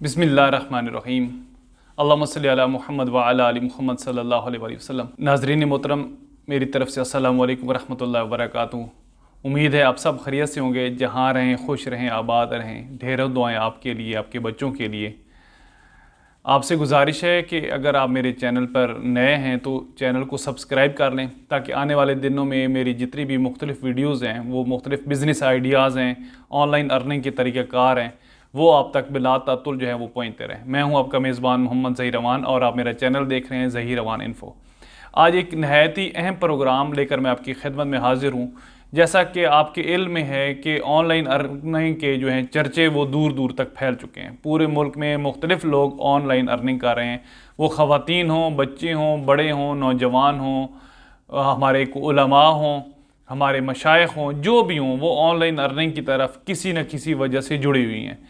बिस्मिल्लाहिर्रहमानिर्रहीम। अल्लाहुम्मा सल्लि अला मुहम्मद व अला आलि मुहम्मद सल्लल्लाहु अलैहि वसल्लम। नाज़रीन मोहतरम, मेरी तरफ़ से अस्सलामु अलैकुम रहमतुल्लाहि व बरकातुहू। उम्मीद है आप सब खैरियत से होंगे, जहाँ रहें खुश रहें, आबाद रहें। ढेरों दुआएं आपके लिए, आपके बच्चों के लिए। आपसे गुजारिश है कि अगर आप मेरे चैनल पर नए हैं तो चैनल को सब्सक्राइब कर लें, ताकि आने वाले दिनों में मेरी जितनी भी मुख्तलिफ़ वीडियोज़ हैं, वो मुख्तलिफ़ बिज़नेस आइडियाज़ हैं, ऑनलाइन अर्निंग के तरीक़ाकार हैं, वो आप तक बिला तातुल जो है वो पहुँचते रहें। मैं हूँ आपका मेज़बान मोहम्मद ज़हीर अमान और आप मेरा चैनल देख रहे हैं ज़हीर अमान इन्फ़ो। आज एक नहायत ही अहम प्रोग्राम लेकर मैं आपकी खिदमत में हाज़िर हूँ। जैसा कि आपके इल्म में है कि ऑनलाइन अर्निंग के जो हैं चर्चे वो दूर दूर तक फैल चुके हैं। पूरे मुल्क में मुख्तलिफ़ लोग ऑनलाइन अर्निंग कर रहे हैं, वो ख़वातीन हों, बच्चे हों, बड़े हों, नौजवान हों, हमारे उलमा हों, हमारे मशाइख हों, जो भी हों, वो ऑनलाइन अर्निंग की तरफ किसी न किसी वजह से जुड़ी हुई हैं।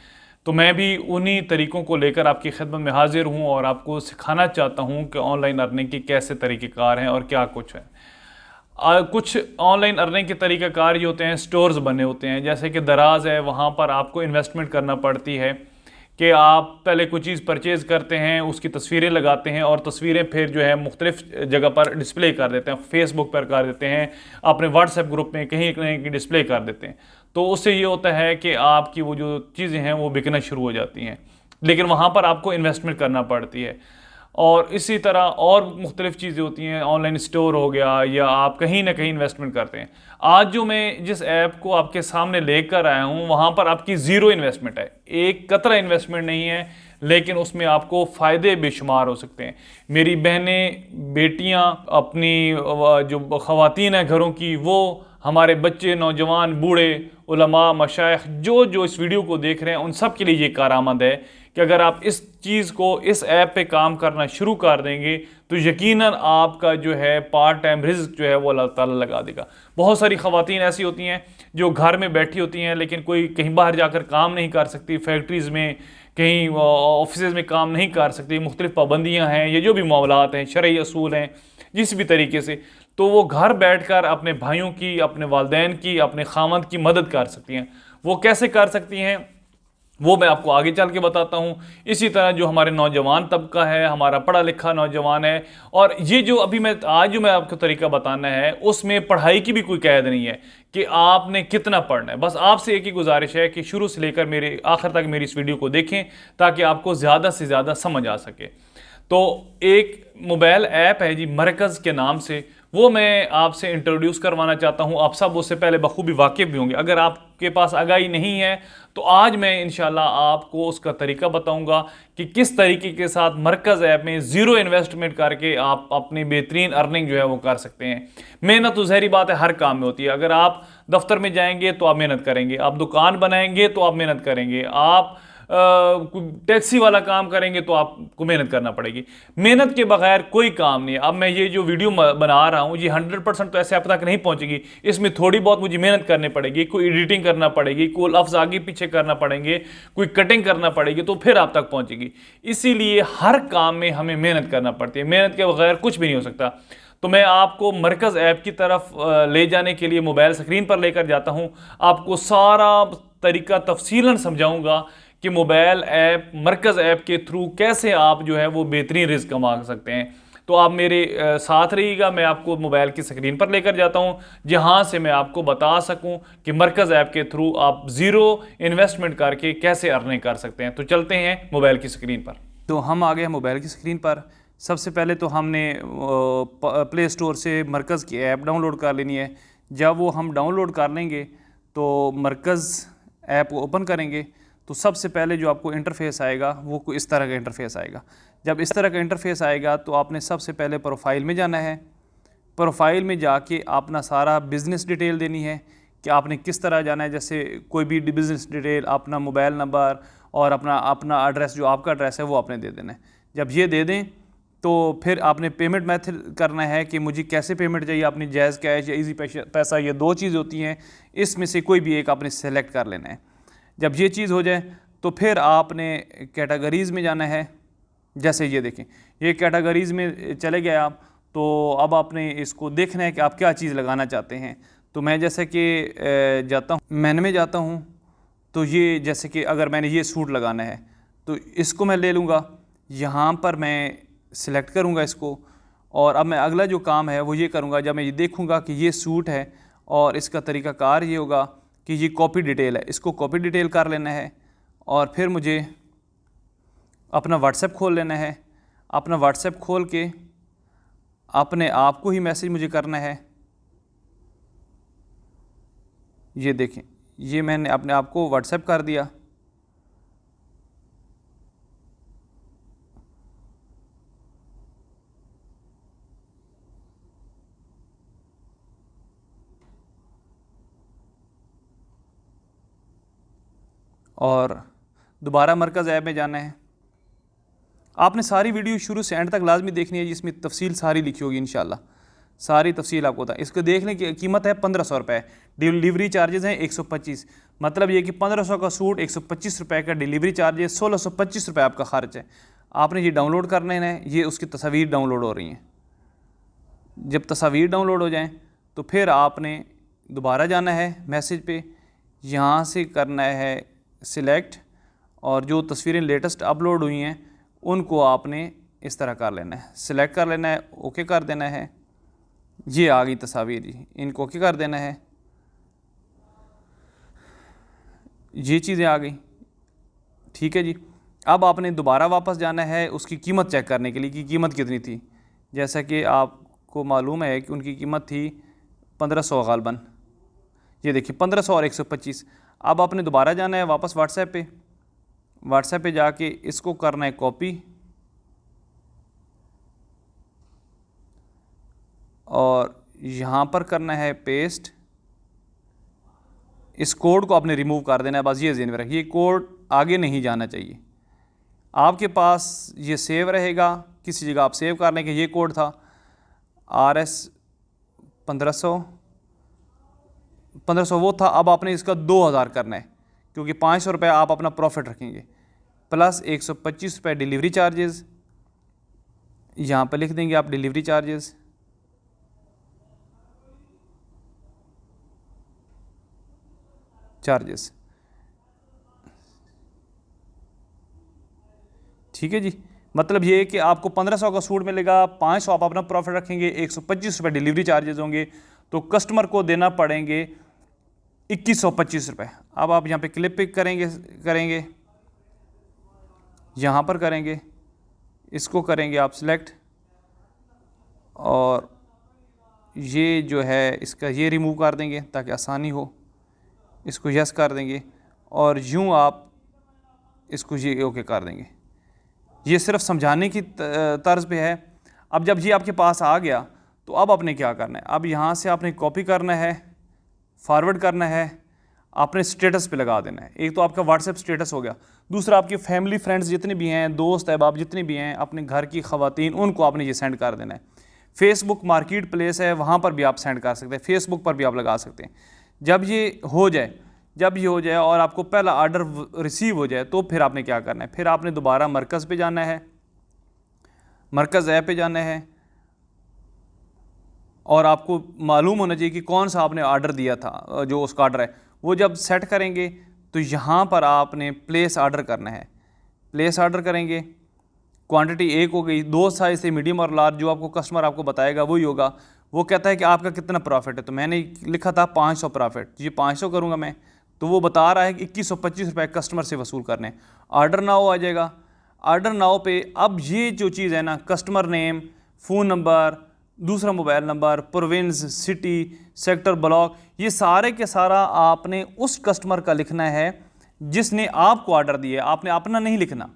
तो मैं भी उन्हीं तरीक़ों को लेकर आपकी खिदमत में हाज़िर हूँ और आपको सिखाना चाहता हूँ कि ऑनलाइन अर्निंग के कैसे तरीक़ेकार हैं और क्या कुछ है। कुछ ऑनलाइन अर्निंग के तरीक़ाकार ये होते हैं, स्टोर्स बने होते हैं, जैसे कि दराज है, वहाँ पर आपको इन्वेस्टमेंट करना पड़ती है कि आप पहले कोई चीज़ परचेज़ करते हैं, उसकी तस्वीरें लगाते हैं और तस्वीरें फिर जो है मुख्तलिफ़ जगह पर डिस्प्ले कर देते हैं, फेसबुक पर कर देते हैं, अपने व्हाट्सएप ग्रुप में कहीं कहीं डिस्प्ले कर देते हैं। तो उससे ये होता है कि आपकी वो जो चीज़ें हैं वो बिकना शुरू हो जाती हैं, लेकिन वहाँ पर आपको इन्वेस्टमेंट करना पड़ती है। और इसी तरह और मुख्तलिफ़ चीज़ें होती हैं, ऑनलाइन स्टोर हो गया, या आप कहीं ना कहीं इन्वेस्टमेंट करते हैं। आज जो मैं जिस ऐप को आपके सामने लेकर आया हूँ, वहाँ पर आपकी ज़ीरो इन्वेस्टमेंट है, एक कतरा इन्वेस्टमेंट नहीं है, लेकिन उसमें आपको फ़ायदे बेशुमार हो सकते हैं। मेरी बहनें, बेटियाँ, अपनी जो ख़वातीन हैं घरों की, वो, हमारे बच्चे, नौजवान, बूढ़े, उलमा, मशाइख, जो जो इस वीडियो को देख रहे हैं, उन सब के लिए ये कारआमद है कि अगर आप इस चीज़ को, इस ऐप पे काम करना शुरू कर देंगे तो यकीनन आपका जो है पार्ट टाइम रिज़्क जो है वो अल्लाह ताला लगा देगा। बहुत सारी ख़वातीन ऐसी होती हैं जो घर में बैठी होती हैं, लेकिन कोई कहीं बाहर जाकर काम नहीं कर सकती, फैक्ट्रीज़ में, कहीं ऑफिस में काम नहीं कर सकती, मुख्तलिफ़ पाबंदियाँ हैं, ये जो भी मामलात हैं, शरई असूल हैं, जिस भी तरीके से, तो वो घर बैठकर अपने भाइयों की, अपने वालिदैन की, अपने खामद की मदद कर सकती हैं। वो कैसे कर सकती हैं वो मैं आपको आगे चल के बताता हूँ। इसी तरह जो हमारे नौजवान तबका है, हमारा पढ़ा लिखा नौजवान है, और ये जो अभी मैं आज जो मैं आपको तरीका बताना है, उसमें पढ़ाई की भी कोई कैद नहीं है कि आपने कितना पढ़ना है। बस आपसे एक ही गुजारिश है कि शुरू से लेकर मेरे आखिर तक मेरी इस वीडियो को देखें, ताकि आपको ज़्यादा से ज़्यादा समझ आ सके। तो एक मोबाइल ऐप है जी, मरकज़ के नाम से, वो मैं आपसे इंट्रोड्यूस करवाना चाहता हूँ। आप सब उससे पहले बखूबी वाकिफ़ भी होंगे। अगर आपके पास आगाही नहीं है तो आज मैं इंशाल्लाह आपको उसका तरीका बताऊंगा कि किस तरीके के साथ मरकज़ ऐप में ज़ीरो इन्वेस्टमेंट करके आप अपनी बेहतरीन अर्निंग जो है वो कर सकते हैं। मेहनत तो ज़ाहिर बात है हर काम में होती है। अगर आप दफ्तर में जाएंगे तो आप मेहनत करेंगे, आप दुकान बनाएंगे तो आप मेहनत करेंगे, आप टैक्सी वाला काम करेंगे तो आपको मेहनत करना पड़ेगी। मेहनत के बगैर कोई काम नहीं है। अब मैं ये जो वीडियो बना रहा हूँ, ये 100% तो ऐसे आप तक नहीं पहुँचेगी। इसमें थोड़ी बहुत मुझे मेहनत करनी पड़ेगी, कोई एडिटिंग करना पड़ेगी, कोई लफ्ज़ आगे पीछे करना पड़ेंगे, कोई कटिंग करना पड़ेगी, तो फिर आप तक पहुँचेगी। इसीलिए हर काम में हमें मेहनत करना पड़ती है, मेहनत के बगैर कुछ भी नहीं हो सकता। तो मैं आपको मरकज़ ऐप की तरफ ले जाने के लिए मोबाइल स्क्रीन पर लेकर जाता हूँ, आपको सारा तरीका तफसीलन समझाऊंगा कि मोबाइल ऐप, मरकज़ ऐप के थ्रू कैसे आप जो है वो बेहतरीन रिज़्क कमा सकते हैं। तो आप मेरे साथ रहिएगा, मैं आपको मोबाइल की स्क्रीन पर लेकर जाता हूं, जहां से मैं आपको बता सकूं कि मरकज़ ऐप के थ्रू आप ज़ीरो इन्वेस्टमेंट करके कैसे अर्निंग कर सकते हैं। तो चलते हैं मोबाइल की स्क्रीन पर। तो हम आ गए मोबाइल की स्क्रीन पर। सबसे पहले तो हमने प्ले स्टोर से मरकज़ की ऐप डाउनलोड कर लेनी है। जब वो हम डाउनलोड कर लेंगे तो मरकज़ ऐप को ओपन करेंगे तो सबसे पहले जो आपको इंटरफेस आएगा वो इस तरह का इंटरफेस आएगा। जब इस तरह का इंटरफेस आएगा तो आपने सबसे पहले प्रोफाइल में जाना है। प्रोफाइल में जाके अपना सारा बिज़नेस डिटेल देनी है कि आपने किस तरह जाना है, जैसे कोई भी बिज़नेस डिटेल, अपना मोबाइल नंबर और अपना एड्रेस, जो आपका एड्रेस है वो आपने दे देना है। जब ये दे दें तो फिर आपने पेमेंट मेथड करना है कि मुझे कैसे पेमेंट चाहिए, अपनी जायज़ कैश या ईजी पैसा, ये दो चीज़ होती हैं, इसमें से कोई भी एक आपने सेलेक्ट कर लेना है। जब ये चीज़ हो जाए तो फिर आपने कैटेगरीज़ में जाना है। जैसे ये देखें, ये कैटेगरीज़ में चले गए आप, तो अब आपने इसको देखना है कि आप क्या चीज़ लगाना चाहते हैं। तो मैं जैसे कि जाता हूँ, मैन में जाता हूँ, तो ये जैसे कि अगर मैंने ये सूट लगाना है तो इसको मैं ले लूँगा, यहाँ पर मैं सिलेक्ट करूँगा इसको, और अब मैं अगला जो काम है वो ये करूँगा, जब मैं ये देखूँगा कि ये सूट है और इसका तरीक़ाकार ये होगा कि ये कॉपी डिटेल है, इसको कॉपी डिटेल कर लेना है। और फिर मुझे अपना व्हाट्सएप खोल लेना है। अपना व्हाट्सएप खोल के अपने आप को ही मैसेज मुझे करना है। ये देखें, ये मैंने अपने आप को व्हाट्सएप कर दिया। और दोबारा मरकज़ ऐप में जाना है। आपने सारी वीडियो शुरू से एंड तक लाजमी देखनी है, जिसमें तफसील सारी लिखी होगी इंशाल्लाह, सारी तफसील आपको होता है। इसको देखने की कीमत है 1500 रुपये, डिलीवरी चार्जेस हैं 125। मतलब ये कि 1500 का सूट, 125 रुपये का डिलीवरी चार्जेस, 1625 रुपये आपका ख़र्च है। आपने ये डाउनलोड करने हैं, ये उसकी तस्वीर डाउनलोड हो रही हैं। जब तस्वीर डाउनलोड हो जाएँ तो फिर आपने दोबारा जाना है मैसेज पे, यहाँ से करना है सिलेक्ट, और जो तस्वीरें लेटेस्ट अपलोड हुई हैं उनको आपने इस तरह कर लेना है, सिलेक्ट कर लेना है, ओके कर देना है। ये आ गई तस्वीर जी, इनको ओके कर देना है। ये चीज़ें आ गई, ठीक है जी। अब आपने दोबारा वापस जाना है उसकी कीमत चेक करने के लिए कि कीमत कितनी थी। जैसा कि आपको मालूम है कि उनकी कीमत थी 1500 गालबन। ये देखिए 1500 और 125। अब आपने दोबारा जाना है वापस व्हाट्सएप पे, व्हाट्सएप पे जाके इसको करना है कॉपी, और यहाँ पर करना है पेस्ट। इस कोड को आपने रिमूव कर देना है, बस ये ज़हन में रखिए, कोड आगे नहीं जाना चाहिए। आपके पास ये सेव रहेगा, किसी जगह आप सेव कर लें कि ये कोड था RS 1500 वो था। अब आपने इसका 2000 करना है, क्योंकि 500 रुपये आप अपना प्रॉफिट रखेंगे, प्लस 125 रुपये डिलीवरी चार्जेस। यहाँ पर लिख देंगे आप डिलीवरी चार्जेस, ठीक है जी। मतलब ये कि आपको 1500 का सूट मिलेगा, 500 आप अपना प्रॉफिट रखेंगे, 125 रुपये डिलीवरी चार्जेस होंगे, तो कस्टमर को देना पड़ेंगे 2125 रुपये। अब आप यहाँ पे क्लिक पिक करेंगे यहाँ पर करेंगे, इसको करेंगे आप सिलेक्ट, और ये जो है इसका ये रिमूव कर देंगे ताकि आसानी हो। इसको यस कर देंगे, और यूँ आप इसको ये ओके कर देंगे। ये सिर्फ समझाने की तर्ज पे है। अब जब ये आपके पास आ गया तो अब आपने क्या करना है, अब यहाँ से आपने कॉपी करना है, फॉरवर्ड करना है, आपने स्टेटस पे लगा देना है। एक तो आपका व्हाट्सएप स्टेटस हो गया, दूसरा आपकी फैमिली फ्रेंड्स जितने भी हैं, दोस्त अहबाब जितने भी हैं, अपने घर की ख़वातीन, उनको आपने ये सेंड कर देना है। फेसबुक मार्केट प्लेस है, वहाँ पर भी आप सेंड कर सकते हैं, फेसबुक पर भी आप लगा सकते हैं। जब ये हो जाए और आपको पहला ऑर्डर रिसीव हो जाए तो फिर आपने क्या करना है, फिर आपने दोबारा मरकज़ पे जाना है, मरकज़ ऐप पे जाना है, और आपको मालूम होना चाहिए कि कौन सा आपने ऑर्डर दिया था, जो उसका ऑर्डर है वो जब सेट करेंगे तो यहाँ पर आपने प्लेस ऑर्डर करना है। प्लेस ऑर्डर करेंगे, क्वांटिटी एक हो गई, 2 साइज़ से मीडियम और लार्ज, जो आपको कस्टमर आपको बताएगा वही होगा। वो कहता है कि आपका कितना प्रॉफिट है, तो मैंने लिखा था 500 प्रॉफिट, ये 500 करूँगा मैं, तो वो बता रहा है कि 2125 रुपये कस्टमर से वसूल करने। ऑर्डर नाउ आ जाएगा, ऑर्डर नाउ पे अब ये जो चीज़ है ना, कस्टमर नेम, फ़ोन नंबर, दूसरा mobile number, province, city, sector, block, ये सारे के सारा आपने उस कस्टमर का लिखना है जिसने आपको ऑर्डर दिया है। आपने अपना नहीं लिखना,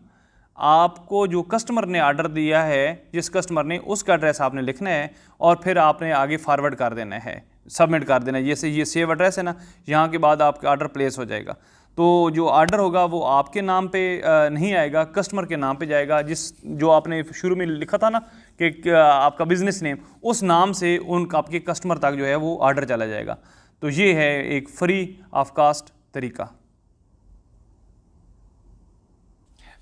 आपको जो कस्टमर ने ऑर्डर दिया है, जिस कस्टमर ने, उसका एड्रेस आपने लिखना है, और फिर आपने आगे फॉरवर्ड कर देना है, सबमिट कर देना है। जैसे ये सेव एड्रेस है ना, यहाँ के बाद आपका ऑर्डर प्लेस हो जाएगा। तो जो ऑर्डर होगा वो आपके नाम पे नहीं आएगा, कस्टमर के नाम पे जाएगा, जो आपने शुरू में लिखा था ना कि आपका बिज़नेस नेम, उस नाम से आपके कस्टमर तक जो है वो ऑर्डर चला जाएगा। तो ये है एक फ्री ऑफ कास्ट तरीका।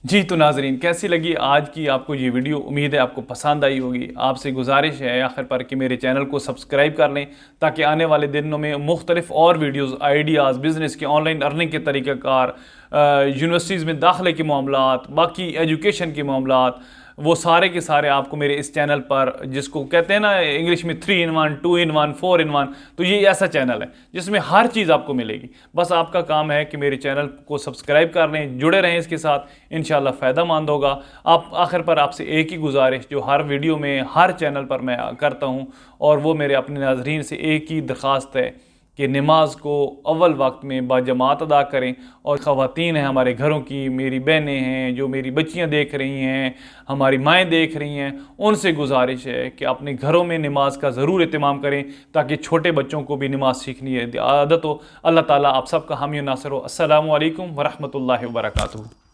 जी तो नाजरीन, कैसी लगी आज की आपको ये वीडियो? उम्मीद है आपको पसंद आई होगी। आपसे गुजारिश है आखिर पर कि मेरे चैनल को सब्सक्राइब कर लें, ताकि आने वाले दिनों में मुख्तलिफ और वीडियोस, आइडियाज़, बिज़नेस के ऑनलाइन अर्निंग के तरीक़ाकार, यूनिवर्सिटीज़ में दाखिले के मामलात, बाकी एजुकेशन के मामलात, वो सारे के सारे आपको मेरे इस चैनल पर, जिसको कहते हैं ना इंग्लिश में 3 in 1, 2 in 1, 4 in 1, तो ये ऐसा चैनल है जिसमें हर चीज़ आपको मिलेगी। बस आपका काम है कि मेरे चैनल को सब्सक्राइब कर लें, जुड़े रहें इसके साथ, इंशाल्लाह फ़ायदा मंद होगा। आप आखिर पर आपसे एक ही गुजारिश जो हर वीडियो में हर चैनल पर मैं करता हूँ, और वो मेरे अपने नाज़रीन से एक ही दरख्वास्त है कि नमाज को अव्वल वक्त में बाजमात अदा करें। और ख़वातीन हैं हमारे घरों की, मेरी बहनें हैं, जो मेरी बच्चियां देख रही हैं, हमारी माएँ देख रही हैं, उनसे गुजारिश है कि अपने घरों में नमाज का ज़रूर एहतमाम करें ताकि छोटे बच्चों को भी नमाज सीखनी है आदत हो। अल्लाह ताला आप सबका हामी नासर हो। अस्सलामु अलैकुम वरहमतुल्लाहि वबरकातुहू।